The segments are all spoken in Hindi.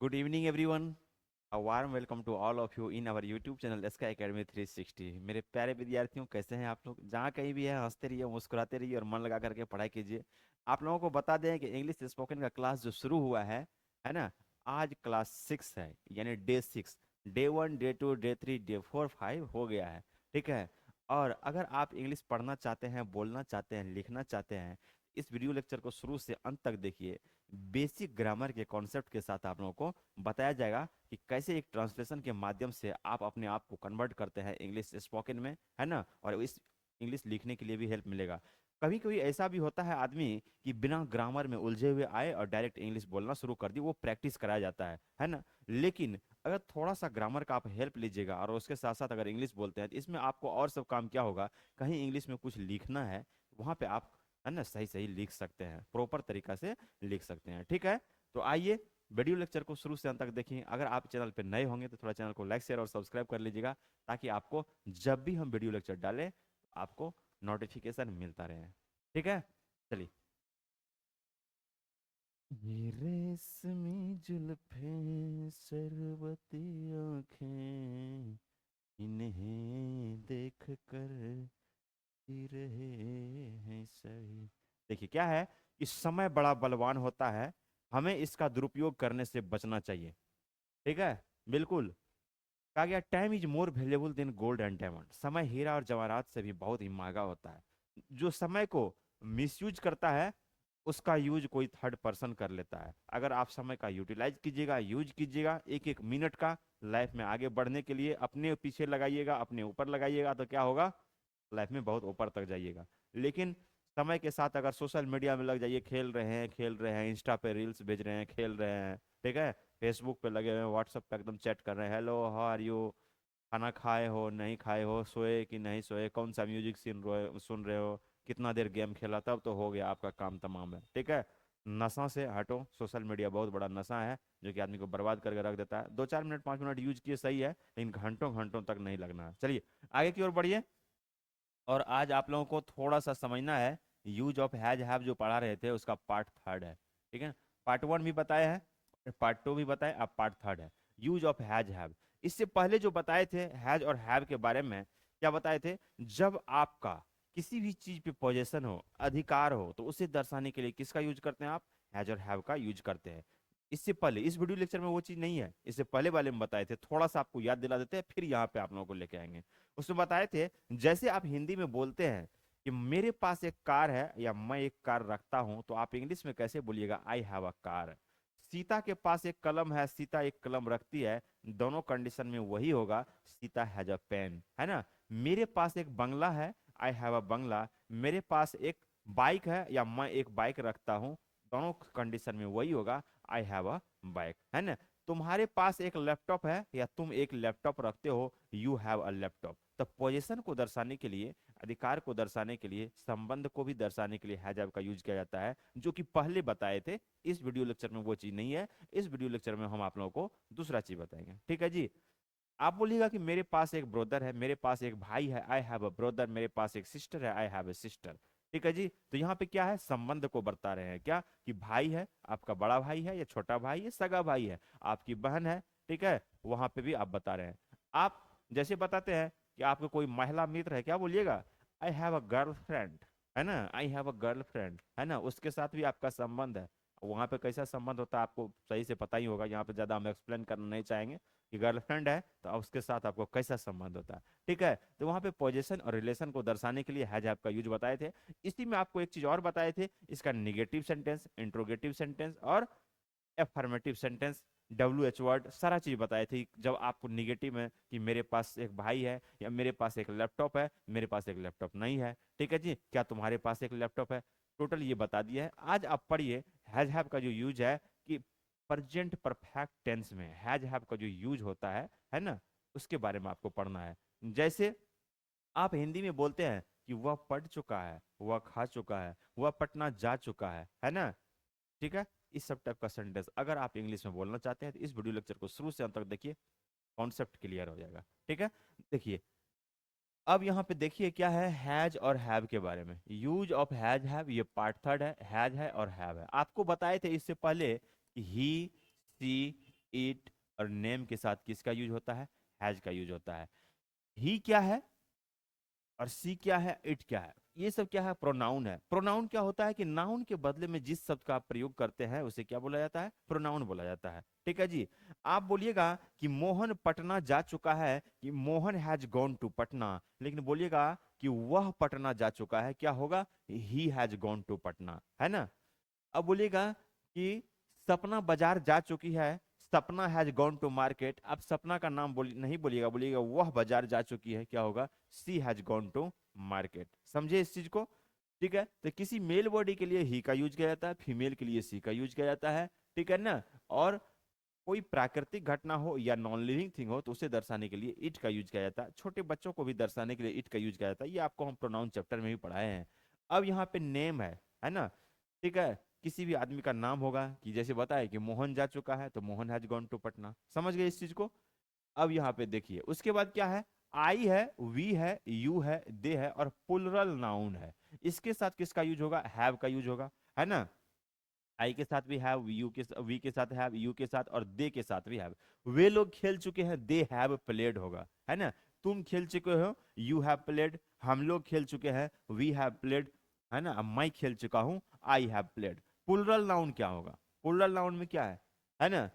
Good evening, everyone. A warm welcome to all of you in our YouTube channel Sky Academy 360। मेरे प्यारे विद्यार्थियों, कैसे हैं आप लोग? जहाँ कहीं भी है, हंसते रहिए, मुस्कुराते रहिए और मन लगा करके पढ़ाई कीजिए। आप लोगों को बता दें कि इंग्लिश स्पोकन का क्लास जो शुरू हुआ है ना? आज क्लास 6 है, यानी day 6। Day 1, day 2, day 3, day 4, 5 हो गया है। ठीक है। और अगर आप इंग्लिश पढ़ना चाहते हैं, बोलना चाहते हैं, लिखना चाहते हैं, इस वीडियो लेक्चर को शुरू से अंत तक देखिए। बेसिक ग्रामर के कॉन्सेप्ट के साथ आप लोगों को बताया जाएगा कि कैसे एक ट्रांसलेशन के माध्यम से आप अपने आप को कन्वर्ट करते हैं इंग्लिश स्पोकन में, है ना? और इस इंग्लिश लिखने के लिए भी हेल्प मिलेगा। कभी कभी ऐसा भी होता है आदमी कि बिना ग्रामर में उलझे हुए आए और डायरेक्ट इंग्लिश बोलना शुरू कर दी, वो प्रैक्टिस कराया जाता है ना? लेकिन अगर थोड़ा सा ग्रामर का आप हेल्प लीजिएगा और उसके साथ साथ अगर इंग्लिश बोलते हैं, तो इसमें आपको और सब काम क्या होगा? कहीं इंग्लिश में कुछ लिखना है, वहाँ पे आप, है ना, सही सही लिख सकते हैं, प्रॉपर तरीका से लिख सकते हैं। ठीक है। तो आइए वीडियो लेक्चर को शुरू से अंत तक देखिए। अगर आप चैनल पर नए होंगे तो थोड़ा चैनल को लाइक शेयर और सब्सक्राइब कर लीजिएगा, ताकि आपको जब भी हम वीडियो लेक्चर डालें तो आपको नोटिफिकेशन मिलता रहे। ठीक है। चलिए। ये रेशमी जुल्फें, शरबती आँखें, इन्हें देख कर ही रहे हैं सही। देखिए क्या है, इस समय बड़ा बलवान होता है, हमें इसका दुरुपयोग करने से बचना चाहिए। ठीक है। बिल्कुल। कहा गया, time is more valuable then gold and diamond. समय हीरा और जवाहरात से भी बहुत ही महंगा होता है। जो समय को मिसयूज करता है, उसका यूज कोई थर्ड पर्सन कर लेता है। अगर आप समय का यूटिलाइज कीजिएगा, यूज कीजिएगा, एक एक मिनट का लाइफ में आगे बढ़ने के लिए अपने पीछे लगाइएगा, अपने ऊपर लगाइएगा, तो क्या होगा? लाइफ में बहुत ऊपर तक जाइएगा। लेकिन समय के साथ अगर सोशल मीडिया में लग जाइए, खेल रहे हैं, इंस्टा पे रील्स भेज रहे हैं, खेल रहे हैं, ठीक है, फेसबुक पे लगे हुए हैं, व्हाट्सएप पे एकदम चैट कर रहे हैं, हेलो हाउ आर यू, खाना खाए हो नहीं खाए हो, सोए कि नहीं सोए, कौन सा म्यूजिक सुन रहे हो, कितना देर गेम खेला, तब तो हो गया आपका काम तमाम है। ठीक है। नशा से हटो। सोशल मीडिया बहुत बड़ा नशा है, जो कि आदमी को बर्बाद करके रख देता है। 2 4 मिनट 5 मिनट यूज किए सही है, लेकिन घंटों घंटों तक नहीं लगना है। चलिए आगे की ओर बढ़िए। और आज आप लोगों को थोड़ा सा समझना है, यूज ऑफ हैज हैव जो पढ़ा रहे थे उसका पार्ट थर्ड है। ठीक है। पार्ट 1 भी बताया है, पार्ट 2 भी बताया, अब पार्ट थर्ड है, यूज ऑफ हैज हैव। इससे पहले जो बताए थे हैज और हैव के बारे में, क्या बताए थे? जब आपका किसी भी चीज पे पोजेशन हो, अधिकार हो, तो उसे दर्शाने के लिए किसका यूज करते हैं आप? हैज और हैव का यूज करते हैं। इससे पहले इस वीडियो लेक्चर में वो चीज नहीं है, इससे पहले वाले में बताए थे, थोड़ा सा आपको याद दिला देते हैं, फिर यहाँ पे आप लोगों को लेके आएंगे। उसमें बताए थे, जैसे आप हिंदी में बोलते हैं कि मेरे पास एक कार है या मैं एक कार रखता हूं, तो आप इंग्लिश में कैसे बोलिएगा? I have a car. Sita के पास एक कलम है, सीता एक कलम रखती है, दोनों कंडीशन में वही होगा, सीता हैज अ पेन, है ना? मेरे पास एक बंगला है, आई हैव अ बंगला। मेरे पास एक बाइक है या मैं एक बाइक रखता हूं, दोनों कंडीशन में वही होगा, आई हैव अ बाइक, है ना? तुम्हारे पास एक लैपटॉप है या तुम एक लैपटॉप रखते हो, यू हैव अ लैपटॉप। तो पोजीशन को दर्शाने के लिए, अधिकार को दर्शाने के लिए, संबंध को भी दर्शाने के लिए हैज हैव का यूज किया जाता है, जो कि पहले बताए थे। इस वीडियो लेक्चर में वो चीज नहीं है। इस वीडियो लेक्चर में हम आप लोगों को दूसरा चीज बताएंगे। ठीक है जी। आप बोलिएगा कि मेरे पास एक ब्रदर है, मेरे पास एक भाई है, आई हैव अ ब्रदर। मेरे पास एक सिस्टर है, आई हैव अ सिस्टर। ठीक है जी। तो यहाँ पे क्या है? संबंध को बता रहे हैं, क्या कि भाई है, आपका बड़ा भाई है या छोटा भाई है, सगा भाई है, आपकी बहन है। ठीक है। वहां पे भी आप बता रहे हैं। आप जैसे बताते हैं कि आपको कोई महिला मित्र है, क्या बोलिएगा? आई हैव अ गर्लफ्रेंड, है ना? आई हैव अ गर्लफ्रेंड, है ना? उसके साथ भी आपका संबंध है। वहां पे कैसा संबंध होता है आपको सही से पता ही होगा, यहाँ पे ज्यादा हम एक्सप्लेन करना नहीं चाहेंगे। कि गर्लफ्रेंड है तो उसके साथ आपको कैसा संबंध होता है। ठीक है। तो वहां पे पोजीशन और रिलेशन को दर्शाने के लिए हैज हैव का यूज बताए थे। इसी में आपको एक चीज और बताए थे, इसका निगेटिव सेंटेंस, इंट्रोगेटिव सेंटेंस और एफर्मेटिव सेंटेंस, WH वर्ड, सारा चीज बताए थे। जब आपको निगेटिव में कि मेरे पास एक भाई है या मेरे पास एक लैपटॉप है, मेरे पास एक लैपटॉप नहीं है। ठीक है जी। क्या तुम्हारे पास एक लैपटॉप है? टोटल ये बता दिया है। आज आप पढ़िए हैज हैव का जो यूज है, कि प्रेजेंट परफेक्ट टेंस में हैज हैव का जो यूज होता है ना, उसके बारे में आपको पढ़ना है। जैसे आप हिंदी में बोलते हैं कि वह पढ़ चुका है, वह खा चुका है, वह पटना जा चुका है ना? ठीक है। इस सब टाइप का सेंटेंस अगर आप इंग्लिश में बोलना चाहते हैं, तो इस वीडियो लेक्चर को शुरू से अंत तक देखिए, कॉन्सेप्ट क्लियर हो जाएगा। ठीक है। देखिए, अब यहाँ पे देखिए क्या है, हैज और हैव के बारे में। यूज ऑफ हैज हैव, ये पार्ट थर्ड है, हैज है और हैव है। आपको बताए थे इससे पहले कि ही, सी, इट और नेम के साथ किसका यूज होता है, हैज का यूज होता है। ही क्या है और सी क्या है, इट क्या है, ये सब क्या है, प्रोनाउन है। प्रोनाउन क्या होता है कि नाउन के बदले में जिस शब्द का आप प्रयोग करते हैं उसे क्या बोला जाता है, प्रोनाउन बोला जाता है। ठीक है जी। आप बोलिएगा कि मोहन पटना जा चुका है, कि Mohan has gone to Patna, लेकिन बोलिएगा कि वह पटना जा चुका है, क्या होगा, he has gone to Patna, है ना। अब बोलिएगा कि सपना बाजार जा चुकी है, सपना हैज गॉन टू मार्केट। आप सपना का नाम नहीं बोलिएगा, बोलिएगा वह बाजार जा चुकी है, क्या होगा, सी हैज गॉन टू मार्केट। समझे इस चीज को। ठीक है, तो किसी मेल बॉडी के लिए ही का यूज किया जाता है, फीमेल के लिए सी का यूज किया जाता है। ठीक है ना। और कोई प्राकृतिक घटना हो या नॉन लिविंग थिंग हो तो उसे दर्शाने के लिए इट का यूज किया जाता है। छोटे बच्चों को भी दर्शाने के लिए इट का यूज किया जाता है, ये आपको हम प्रोनाउन चैप्टर में भी पढ़ाए हैं। अब यहाँ पे नेम है ना। ठीक है, किसी भी आदमी का नाम होगा, कि जैसे बताए कि मोहन जा चुका है तो Mohan has gone to Patna, समझ गए इस चीज को। अब यहाँ पे देखिए उसके बाद क्या है, आई है, वी है, यू है, दे है और प्लुरल नाउन है। इसके साथ किसका यूज होगा, हैव का यूज होगा, है ना। आई के साथ भी हैव, यू के वी के साथ हैव, यू के साथ और दे के साथ भी हैव। वे लोग खेल चुके हैं, दे हैव प्लेड होगा, है ना। तुम खेल चुके हो, यू हैव प्लेड। हम लोग खेल चुके हैं, वी हैव प्लेड, है ना। अब मैं खेल चुका हूं, I have played. Plural noun क्या होगा, प्लुरल नाउन में क्या है ना।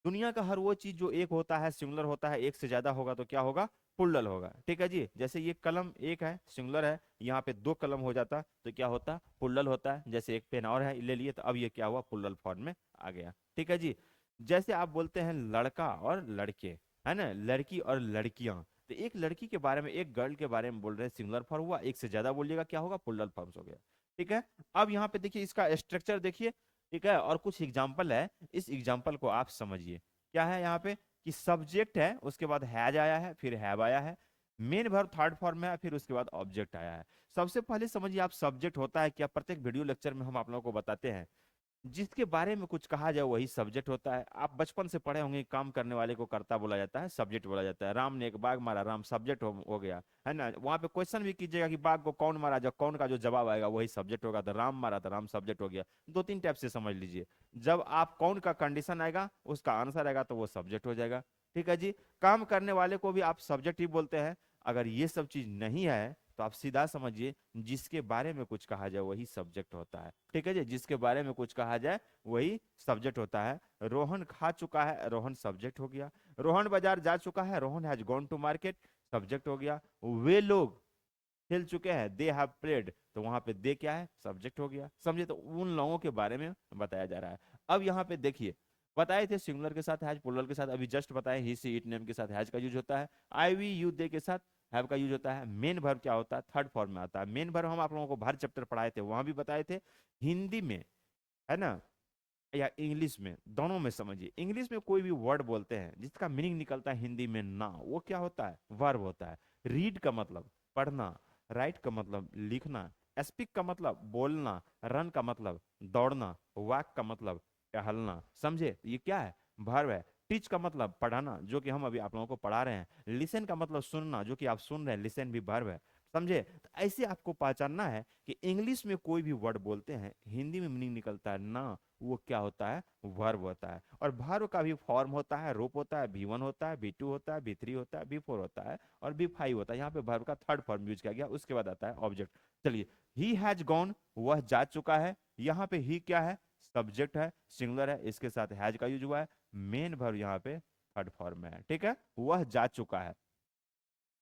दुनिया का हर वो चीज जो एक होता है, सिंगुलर होता है, एक से ज्यादा होगा तो क्या होगा, प्लुरल होगा। ठीक है जी। जैसे ये कलम एक है, सिंगुलर है, यहाँ पे दो कलम हो जाता तो क्या होता, प्लुरल होता है। जैसे एक पेन और है ले लिए तो अब ये क्या हुआ, प्लुरल फॉर्म में आ गया। ठीक है जी। जैसे आप बोलते हैं लड़का और लड़के, है ना, लड़की और लड़कियां, तो एक लड़की के बारे में, एक गर्ल के बारे में बोल रहे हैं, सिंगुलर फॉर्म हुआ, एक से ज्यादा बोलिएगा क्या होगा, प्लुरल फॉर्म्स हो गया। ठीक है। अब यहाँ पे देखिए इसका स्ट्रक्चर देखिए। ठीक है, और कुछ एग्जाम्पल है, इस एग्जाम्पल को आप समझिए। क्या है यहाँ पे, कि सब्जेक्ट है, उसके बाद हैज आया है, फिर हैव आया है, मेन वर्ब थर्ड फॉर्म में है, फिर उसके बाद ऑब्जेक्ट आया है। सबसे पहले समझिए आप सब्जेक्ट होता है क्या, प्रत्येक वीडियो लेक्चर में हम आप लोगों को बताते हैं, जिसके बारे में कुछ कहा जाए वही सब्जेक्ट होता है। आप बचपन से पढ़े होंगे, काम करने वाले को कर्ता बोला जाता है, सब्जेक्ट बोला जाता है। राम ने एक बाघ मारा, राम सब्जेक्ट हो गया, है ना। वहां पे क्वेश्चन भी कीजिएगा कि बाघ को कौन मारा, जब कौन का जो जवाब आएगा वही सब्जेक्ट होगा, तो राम मारा तो राम सब्जेक्ट हो गया। दो तीन टाइप से समझ लीजिए, जब आप कौन का कंडीशन आएगा उसका आंसर आएगा तो वो सब्जेक्ट हो जाएगा। ठीक है जी। काम करने वाले को भी आप सब्जेक्ट ही बोलते हैं। अगर ये सब चीज नहीं है तो आप सीधा समझिए, जिसके बारे में कुछ कहा जाए वही सब्जेक्ट होता है। ठीक है जी, जिसके बारे में कुछ कहा जाए वही सब्जेक्ट होता है। रोहन खा चुका है, रोहन सब्जेक्ट हो गया। रोहन बाजार जा चुका है, Rohan has gone to market, subject हो गया। वे लोग खेल चुके हैं, दे हैव प्लेड, तो वहां पे दे क्या है, सब्जेक्ट हो गया। समझे, तो उन लोगों के बारे में बताया जा रहा है। अब यहाँ पे देखिए, बताए थे सिंगुलर के साथ हैज, प्लुरल के साथ अभी जस्ट बताए, ही सी इट नेम के साथ हैज का यूज होता है, आई वी यू दे के साथ हैव का यूज होता है। मेन वर्ब क्या होता है, थर्ड फॉर्म में आता है। मेन वर्ब हम आप लोगों को भर चैप्टर पढ़ाए थे, वहां भी बताए थे। हिंदी में, है ना, या इंग्लिश में, दोनों में समझिए। इंग्लिश में कोई भी वर्ड बोलते हैं जिसका मीनिंग निकलता है हिंदी में ना, वो क्या होता है, वर्ब होता है। रीड का मतलब पढ़ना, राइट का मतलब लिखना, स्पीक का मतलब बोलना, रन का मतलब दौड़ना, वॉक का मतलब टहलना। समझे, ये क्या है, वर्ब है। टीच का मतलब पढ़ाना, जो कि हम अभी आप लोगों को पढ़ा रहे हैं। लिसन का मतलब सुनना, जो कि आप सुन रहे हैं, लिसन भी वर्ब है। समझे, तो ऐसे आपको पहचानना है कि इंग्लिश में कोई भी वर्ड बोलते हैं, हिंदी में मीनिंग निकलता है ना, वो क्या होता है, वर्ब होता है। और वर्ब का भी फॉर्म होता है, रूप होता है, V1 होता है, V2 होता है, V3 होता है, V4 होता है और V5 होता है। यहाँ पे वर्ब का थर्ड फॉर्म यूज किया गया, उसके बाद आता है ऑब्जेक्ट। चलिए, ही हैज गॉन, वह जा चुका है। यहाँ पे ही क्या है, सब्जेक्ट है, सिंगुलर है, इसके साथ हैज का यूज हुआ है। मेन वर्ब यहाँ पे थर्ड फॉर्म में है। ठीक है, वह जा चुका है।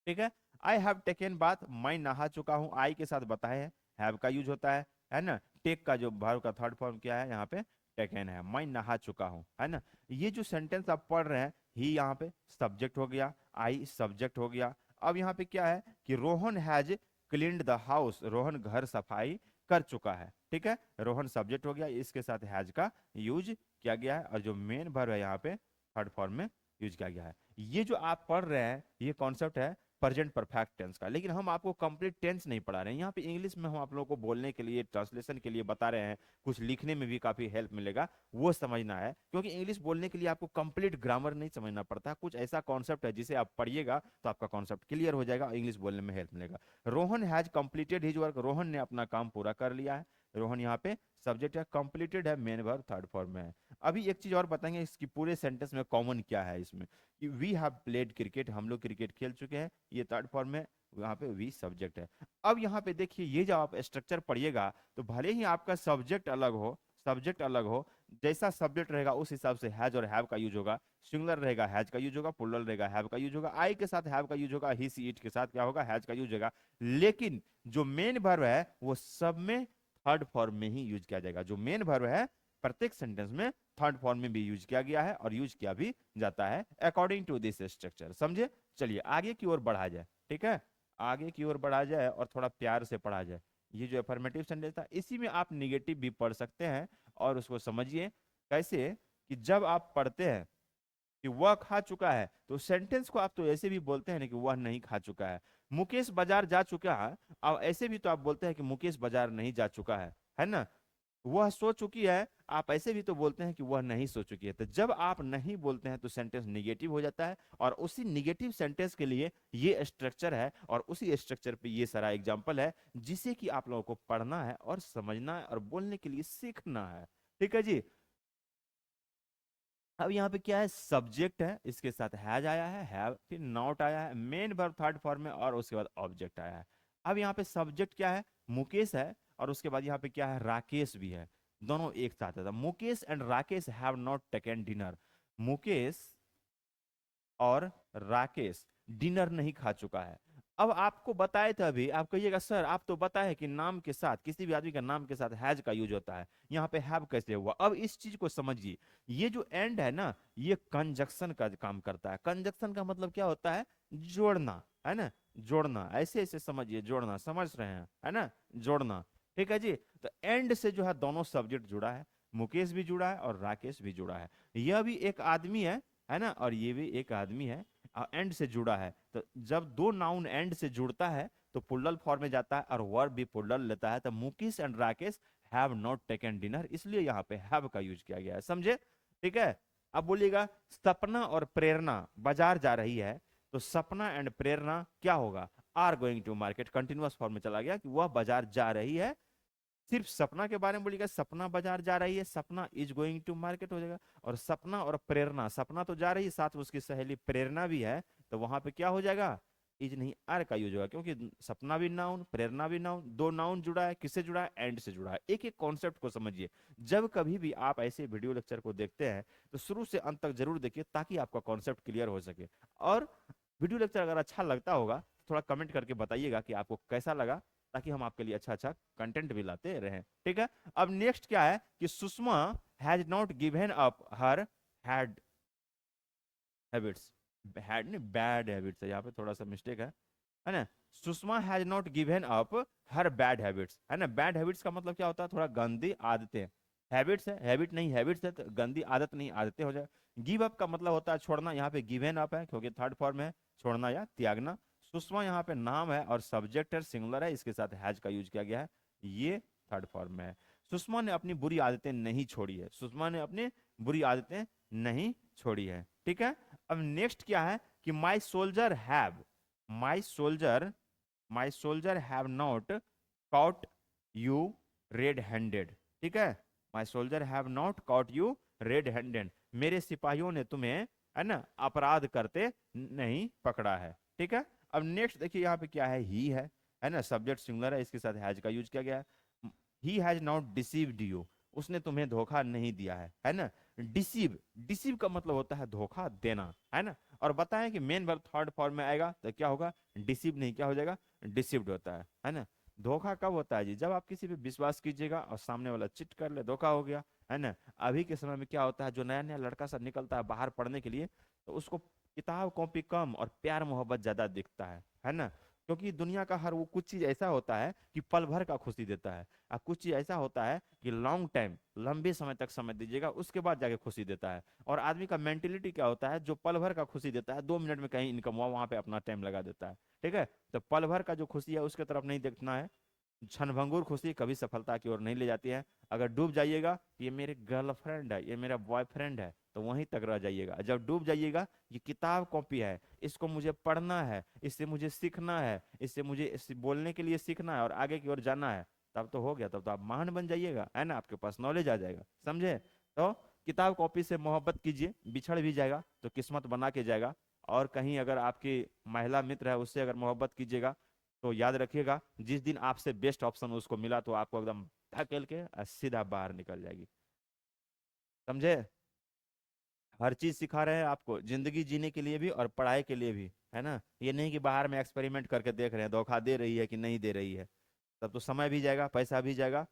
ठीक है। आई हैव टेकन बाथ, मैं नहा चुका हूं, आई के साथ बताए हैं, हैव का यूज होता है ना। टेक का जो वर्ब का थर्ड फॉर्म क्या है, यहाँ पे टेकन है, मैं नहा चुका हूं, है ना। ये जो सेंटेंस आप पढ़ रहे हैं, ही यहाँ पे सब्जेक्ट हो गया, आई सब्जेक्ट हो गया। अब यहाँ पे क्या है कि Rohan has cleaned the house, Rohan घर सफाई कर चुका है। ठीक है, रोहन सब्जेक्ट हो गया, इसके साथ हैज का यूज किया गया है और जो मेन वर्ब है यहाँ पे थर्ड फॉर्म में यूज किया गया है। ये जो आप पढ़ रहे हैं ये कॉन्सेप्ट है प्रेजेंट परफेक्ट टेंस का, लेकिन हम आपको कंप्लीट टेंस नहीं पढ़ा रहे हैं। यहाँ पे इंग्लिश में हम आप लोगों को बोलने के लिए, ट्रांसलेशन के लिए बता रहे हैं, कुछ लिखने में भी काफी हेल्प मिलेगा, वो समझना है। क्योंकि इंग्लिश बोलने के लिए आपको कंप्लीट ग्रामर नहीं समझना पड़ता, कुछ ऐसा कॉन्सेप्ट है जिसे आप पढ़िएगा तो आपका कॉन्सेप्ट क्लियर हो जाएगा और इंग्लिश बोलने में हेल्प मिलेगा। Rohan has completed his work, Rohan ने अपना काम पूरा कर लिया है। रोहन यहाँ पे सब्जेक्ट है, कंप्लीटेड है, मेन वर्ब थर्ड फॉर्म में है। अभी एक चीज और बताएंगे इसकी पूरे सेंटेंस में कॉमन क्या है इसमें, कि वी हैव प्लेड क्रिकेट, हम लोग क्रिकेट खेल चुके हैं, ये थर्ड फॉर्म में, यहाँ पे वी सब्जेक्ट है। अब यहाँ पे देखिए ये जब आप स्ट्रक्चर पढ़िएगा तो भले ही आपका सब्जेक्ट अलग हो, जैसा सब्जेक्ट रहेगा उस हिसाब से हैज और हैव का यूज होगा। सिंगुलर रहेगा हैज का यूज होगा, प्लूरल रहेगा हैव का यूज होगा, आई के साथ हैव का यूज होगा, ही सी इट के साथ क्या होगा, हैज का यूज होगा। लेकिन जो मेन वर्ब है वो सब में थर्ड फॉर्म में ही यूज किया जाएगा। जो मेन वर्ब है प्रत्येक सेंटेंस में थर्ड फॉर्म में भी यूज किया गया है और यूज किया भी जाता है अकॉर्डिंग टू दिस स्ट्रक्चर। समझे? चलिए आगे की ओर बढ़ा जाए, ठीक है, आगे की ओर बढ़ा जाए और थोड़ा प्यार से पढ़ा जाए। ये जो अफर्मेटिव सेंटेंस था इसी में आप निगेटिव भी पढ़ सकते हैं, और उसको समझिए कैसे, कि जब आप पढ़ते हैं कि वह खा चुका है तो सेंटेंस को आप तो ऐसे भी बोलते हैं ना कि वह नहीं खा चुका है। मुकेश बाजार जा चुका है, अब ऐसे भी तो आप बोलते हैं कि मुकेश बाजार नहीं जा चुका है ना। वह सो चुकी है, आप ऐसे भी तो बोलते हैं कि वह नहीं सो चुकी है। तो जब आप नहीं बोलते हैं तो सेंटेंस निगेटिव हो जाता है, और उसी निगेटिव सेंटेंस के लिए ये स्ट्रक्चर है, और उसी स्ट्रक्चर पे ये सारा एग्जांपल है जिसे कि आप लोगों को पढ़ना है और समझना है और बोलने के लिए सीखना है। ठीक है जी। अब यहाँ पे क्या है, सब्जेक्ट है, इसके साथ हैज आया है, हैव, फिर नॉट आया है, मेन वर्ब थर्ड फॉर्म में, और उसके बाद ऑब्जेक्ट आया है। अब यहाँ पे सब्जेक्ट क्या है, मुकेश है, और उसके बाद यहाँ पे क्या है, राकेश भी है। दोनों एक साथ है, Mukesh and Rakesh have not taken dinner. Mukesh और राकेश डिनर नहीं खा चुका है। अब आपको बताए थे अभी, आप कहिएगा सर आप तो बताए कि नाम के साथ, किसी भी आदमी का नाम के साथ हैज का यूज होता है, यहाँ पे हैव कैसे हुआ। अब इस चीज को समझिए, ये जो एंड है ना, ये कंजक्शन का काम करता है। कंजक्शन का मतलब क्या होता है, जोड़ना, है ना, जोड़ना, ऐसे ऐसे समझिए, जोड़ना, समझ रहे हैं, है ना, जोड़ना। ठीक है जी। तो एंड से जो है दोनों सब्जेक्ट जुड़ा है, मुकेश भी जुड़ा है और राकेश भी जुड़ा है। यह भी एक आदमी है ना, और ये भी एक आदमी है, एंड से जुड़ा है। तो जब दो नाउन एंड से जुड़ता है तो प्लूरल फॉर्म में जाता है और वर्ब भी प्लूरल लेता है। तो Mukesh and Rakesh have not taken dinner, इसलिए यहाँ पे हैव का यूज किया गया है। समझे? ठीक है। अब बोलिएगा सपना और प्रेरणा बाजार जा रही है, तो सपना एंड प्रेरणा क्या होगा, are going to market, continuous form में चला गया कि वह बाजार जा रही है। सिर्फ सपना के बारे में बोलिएगा सपना बाजार जा रही है, सपना इज गोइंग टू मार्केट हो जाएगा। और सपना और प्रेरणा, सपना तो जा रही है, साथ में उसकी सहेली प्रेरणा भी है, तो वहां पे क्या हो जाएगा, इज नहीं आर का यूज होगा, क्योंकि सपना भी नाउन, प्रेरणा भी नाउन, दो नाउन जुड़ा है, किससे जुड़ा है, एंड से जुड़ा है। एक एक कॉन्सेप्ट को समझिए। जब कभी भी आप ऐसे वीडियो लेक्चर को देखते हैं तो शुरू से अंत तक जरूर देखिए, ताकि आपका कॉन्सेप्ट क्लियर हो सके। और वीडियो लेक्चर अगर अच्छा लगता होगा तो थोड़ा कमेंट करके बताइएगा कि आपको कैसा लगा, ताकि हम आपके लिए अच्छा अच्छा कंटेंट भी लाते रहें। ठीक है। अब नेक्स्ट क्या है कि Sushma has not given up her had habits, had नहीं बैड हैबिट्स है, यहाँ पे थोड़ा सा मिस्टेक है ना। Sushma has not given up her bad habits, है ना। बैड हैबिट्स का मतलब क्या होता है, थोड़ा गंदी आदतें। हैबिट्स है, हैबिट नहीं हैबिट्स है, तो गंदी आदत नहीं आदतें हो जाए। गिव अप का मतलब होता है छोड़ना, यहाँ पे गिवन अप है क्योंकि थर्ड फॉर्म है, छोड़ना या त्यागना। सुषमा यहाँ पे नाम है और सब्जेक्ट है, सिंगुलर है, इसके साथ हैज का यूज किया गया है, ये थर्ड फॉर्म में है। सुषमा ने अपनी बुरी आदतें नहीं छोड़ी है, सुषमा ने अपनी बुरी आदतें नहीं छोड़ी है। ठीक है। अब नेक्स्ट क्या है कि my soldier have, my soldier, my soldier have not caught you red handed. ठीक है। My soldier have not caught you red handed, मेरे सिपाहियों ने तुम्हें, है ना, अपराध करते नहीं पकड़ा है। ठीक है। अब नेक्स्ट देखिए यहाँ पे क्या है ना, सब्जेक्ट सिंगुलर है, इसके साथ हैज का यूज किया गया है। He has not deceived you, उसने तुम्हें धोखा नहीं दिया है ना। डिसीव, डिसीव का मतलब होता है धोखा देना, है ना। और बताएं कि मेन वर्ब थर्ड फॉर्म में आएगा तो क्या होगा, डिसीव नहीं क्या हो जाएगा, डिसीव्ड होता है ना। धोखा कब होता है जी, जब आप किसी पे विश्वास कीजिएगा और सामने वाला चिट कर ले, धोखा हो गया, है ना। अभी के समय में क्या होता है, जो नया नया लड़का सा निकलता है बाहर पढ़ने के लिए, तो उसको किताब कॉपी कम और प्यार मोहब्बत ज्यादा दिखता है ना। क्योंकि दुनिया का हर वो कुछ चीज ऐसा होता है कि पल भर का खुशी देता है, और कुछ चीज ऐसा होता है कि लॉन्ग टाइम, लंबे समय तक समय दीजिएगा उसके बाद जाके खुशी देता है। और आदमी का मेंटेलिटी क्या होता है, जो पल भर का खुशी देता है, 2 मिनट में कहीं इनकम हुआ वहां पे अपना टाइम लगा देता है। ठीक है। तो पल भर का जो खुशी है उसके तरफ नहीं देखना है। क्षणभंगुर खुशी कभी सफलता की ओर नहीं ले जाती है। अगर डूब जाइएगा ये मेरे गर्लफ्रेंड है, ये मेरा बॉयफ्रेंड है, तो वहीं तक रह जाइएगा। जब डूब जाइएगा ये किताब कॉपी है, इसको मुझे पढ़ना है, इससे मुझे सीखना है, इससे मुझे बोलने के लिए सीखना है और आगे की ओर जाना है, तब तो हो गया, तब तो आप महान बन जाइएगा, है ना, आपके पास नॉलेज आ जाएगा, समझे। तो किताब कॉपी से मोहब्बत कीजिए, बिछड़ भी जाएगा तो किस्मत बना के जाएगा। और कहीं अगर आपकी महिला मित्र है उससे अगर मोहब्बत कीजिएगा तो याद रखिएगा, जिस दिन आपसे बेस्ट ऑप्शन उसको मिला तो आपको एकदम धकेल के सीधा बाहर निकल जाएगी, समझे। हर चीज सिखा रहे हैं आपको, जिंदगी जीने के लिए भी और पढ़ाई के लिए भी, है ना। ये नहीं कि बाहर में एक्सपेरिमेंट करके देख रहे हैं धोखा दे रही है कि नहीं दे रही है। तब तो समय भी जाएगा, पैसा भी जाएगा,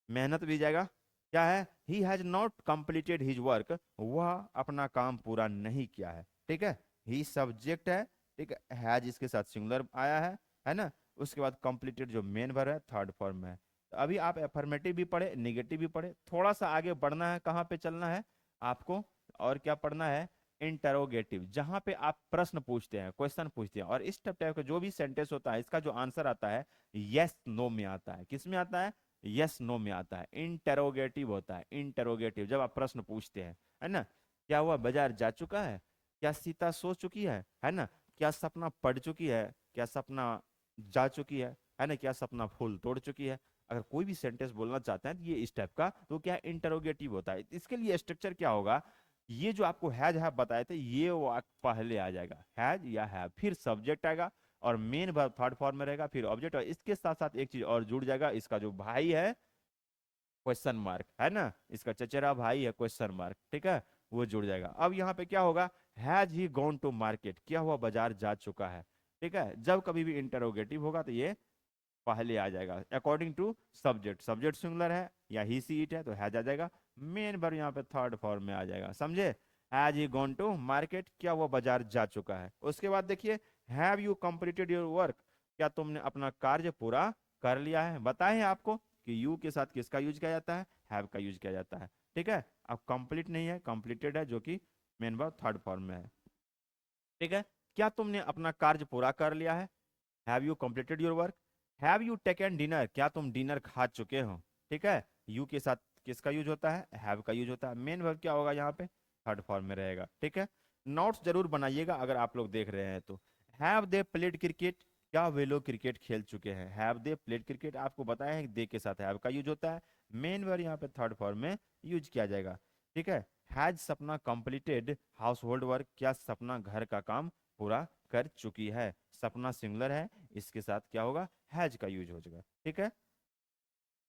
मेहनत भी जाएगा। क्या है, he has not completed his work, वह अपना काम पूरा नहीं किया है, ठीक है। ही सब्जेक्ट है, ठीक है, हैज इसके साथ सिंगुलर आया है ना। उसके बाद कंप्लीटेड जो मेन वर्ब है थर्ड फॉर्म में है। तो अभी आप एफर्मेटिव भी पढ़े, नेगेटिव भी पढ़े, थोड़ा सा आगे बढ़ना है, कहाँ पे चलना है आपको, और क्या पढ़ना है, इंटरोगेटिव, जहां पे आप प्रश्न पूछते हैं, क्वेश्चन पूछते हैं, और इस टाइप का जो भी सेंटेंस होता है इसका जो आंसर आता है यस नो में आता है। किस में आता है, यस नो में आता है। इंटरोगेटिव होता है, इंटरोगेटिव जब आप प्रश्न पूछते हैं, है ना। क्या वह बाजार जा चुका है, क्या सीता सो चुकी है ना, क्या सपना पढ़ चुकी है, क्या सपना जा चुकी है ना, क्या सपना फूल तोड़ चुकी है। अगर कोई भी सेंटेंस बोलना चाहते हैं तो ये इस टाइप का, तो क्या इंटरोगेटिव होता है। इसके लिए स्ट्रक्चर क्या होगा, ये जो आपको हैज हैव बताए थे ये वो पहले आ जाएगा, हैज या हैव, फिर सब्जेक्ट आएगा और मेन वर्ब थर्ड फॉर्म में रहेगा, फिर ऑब्जेक्ट, और इसके साथ साथ एक चीज और जुड़ जाएगा, इसका जो भाई है क्वेश्चन मार्क, है ना, इसका चचेरा भाई है क्वेश्चन मार्क, ठीक है, वो जुड़ जाएगा। अब यहाँ पे क्या होगा, has he gone to market, क्या हुआ बाजार जा चुका है, ठीक है। जब कभी भी इंटरोगेटिव होगा तो ये पहले आ जाएगा according to subject, subject singular है या ही सी इट है तो हैज आ जाएगा, मेन वर्ब यहाँ पे थर्ड फॉर्म में आ जाएगा, समझे। Has he gone to market, क्या वो बाजार जा चुका है। उसके बाद देखिए, have you completed your work, क्या तुमने अपना कार्य पूरा कर लिया है। बताए हैं आपको कि यू के साथ किसका यूज किया जाता है, हैव का यूज किया जाता है, ठीक है। अब कंप्लीट नहीं है, कंप्लीटेड है, जो कि मेन वर्ब थर्ड फॉर्म में है, ठीक है। क्या तुमने अपना कार्य पूरा कर लिया है, have you completed your work. Have you taken dinner, क्या तुम डिनर खा चुके हो, ठीक है। यू के साथ किसका यूज होता है, हैव का यूज होता है। मेन वर्ब क्या होगा यहाँ पे, थर्ड फॉर्म में रहेगा, ठीक है। नोट्स जरूर बनाइएगा अगर आप लोग देख रहे हैं तो। हैव दे प्लेड क्रिकेट, क्या वे लोग क्रिकेट खेल चुके हैं। हैव दे प्लेड क्रिकेट, आपको बताया है दे के साथ हैव का यूज होता है, मेन वर्ब यहाँ पे थर्ड फॉर्म में यूज किया जाएगा, ठीक है। हैज सपना कंप्लीटेड हाउस होल्ड वर्क, क्या सपना घर का काम पूरा कर चुकी है। सपना सिंगुलर है, इसके साथ क्या होगा, हैज का यूज हो जाएगा, ठीक है।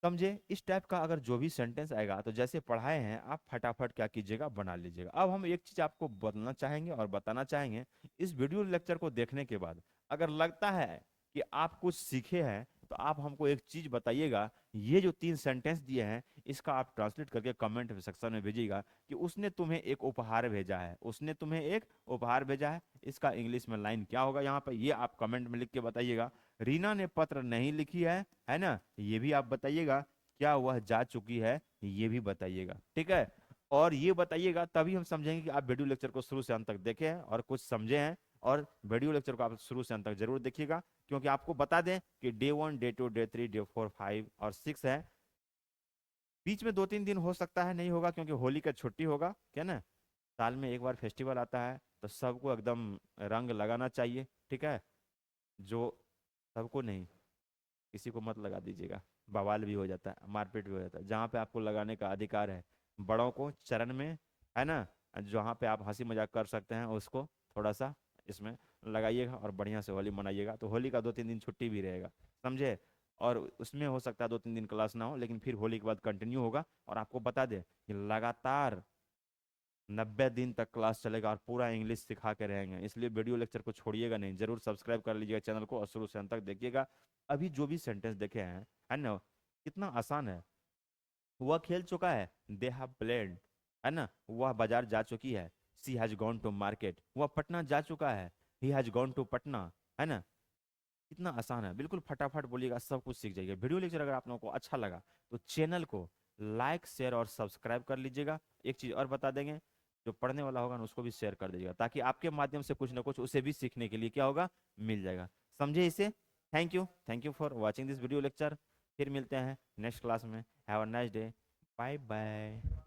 समझे। इस टाइप का अगर जो भी सेंटेंस आएगा तो जैसे पढ़ाए हैं आप फटाफट क्या कीजिएगा, बना लीजिएगा। अब हम एक चीज आपको बताना चाहेंगे और बताना चाहेंगे, इस वीडियो लेक्चर को देखने के बाद अगर लगता है कि आप कुछ सीखे हैं तो आप हमको एक चीज बताइएगा, ये जो 3 सेंटेंस दिए हैं इसका आप ट्रांसलेट करके कमेंट सेक्शन में भेजिएगा कि उसने तुम्हें एक उपहार भेजा है, उसने तुम्हें एक उपहार भेजा है, इसका इंग्लिश में लाइन क्या होगा यहाँ पर, ये आप कमेंट में लिख के बताइएगा। रीना ने पत्र नहीं लिखी है ना, ये भी आप बताइएगा। क्या वह जा चुकी है, ये भी बताइएगा, ठीक है। और ये बताइएगा तभी हम समझेंगे कि आप वीडियो लेक्चर को शुरू से अंत तक देखे हैं और कुछ समझे हैं। और वीडियो लेक्चर को आप शुरू से अंत तक जरूर देखिएगा, क्योंकि आपको बता दें कि डे 1 डे 2 डे 3 डे 4 5 और 6 है। बीच में 2-3 दिन हो सकता है नहीं होगा क्योंकि होली का छुट्टी होगा, क्या ना। साल में एक बार फेस्टिवल आता है तो सबको एकदम रंग लगाना चाहिए, ठीक है। जो सबको नहीं, किसी को मत लगा दीजिएगा, बवाल भी हो जाता है, मारपीट भी हो जाता है। जहाँ पे आपको लगाने का अधिकार है, बड़ों को चरण में, है ना, जहाँ पे आप हंसी मजाक कर सकते हैं उसको थोड़ा सा इसमें लगाइएगा और बढ़िया से होली मनाइएगा। तो होली का 2-3 दिन छुट्टी भी रहेगा, समझे। और उसमें हो सकता है 2-3 दिन क्लास ना हो, लेकिन फिर होली के बाद कंटिन्यू होगा। और आपको बता दें कि लगातार 90 दिन तक क्लास चलेगा और पूरा इंग्लिश सिखा के रहेंगे, इसलिए वीडियो लेक्चर को छोड़िएगा नहीं, जरूर सब्सक्राइब कर लीजिएगा चैनल को और शुरू से अंत तक देखिएगा। अभी जो भी सेंटेंस देखे हैं, है ना, कितना आसान है। वह खेल चुका है, दे हैव प्लेड, है ना। वह बाजार जा चुकी है, she has gone to market. वह पटना जा चुका है, he has gone to Patna, है ना। कितना आसान है, बिल्कुल फटाफट बोलिएगा, सब कुछ सीख जाइएगा। वीडियो लेक्चर अगर आप लोगों को अच्छा लगा तो चैनल को लाइक शेयर और सब्सक्राइब कर लीजिएगा। एक चीज़ और बता देंगे, जो पढ़ने वाला होगा ना उसको भी शेयर कर दीजिएगा, ताकि आपके माध्यम से कुछ ना कुछ उसे भी सीखने के लिए क्या होगा, मिल जाएगा, समझे इसे। Thank you for watching this video lecture. फिर मिलते हैं नेक्स्ट क्लास में। Have a nice day, bye bye.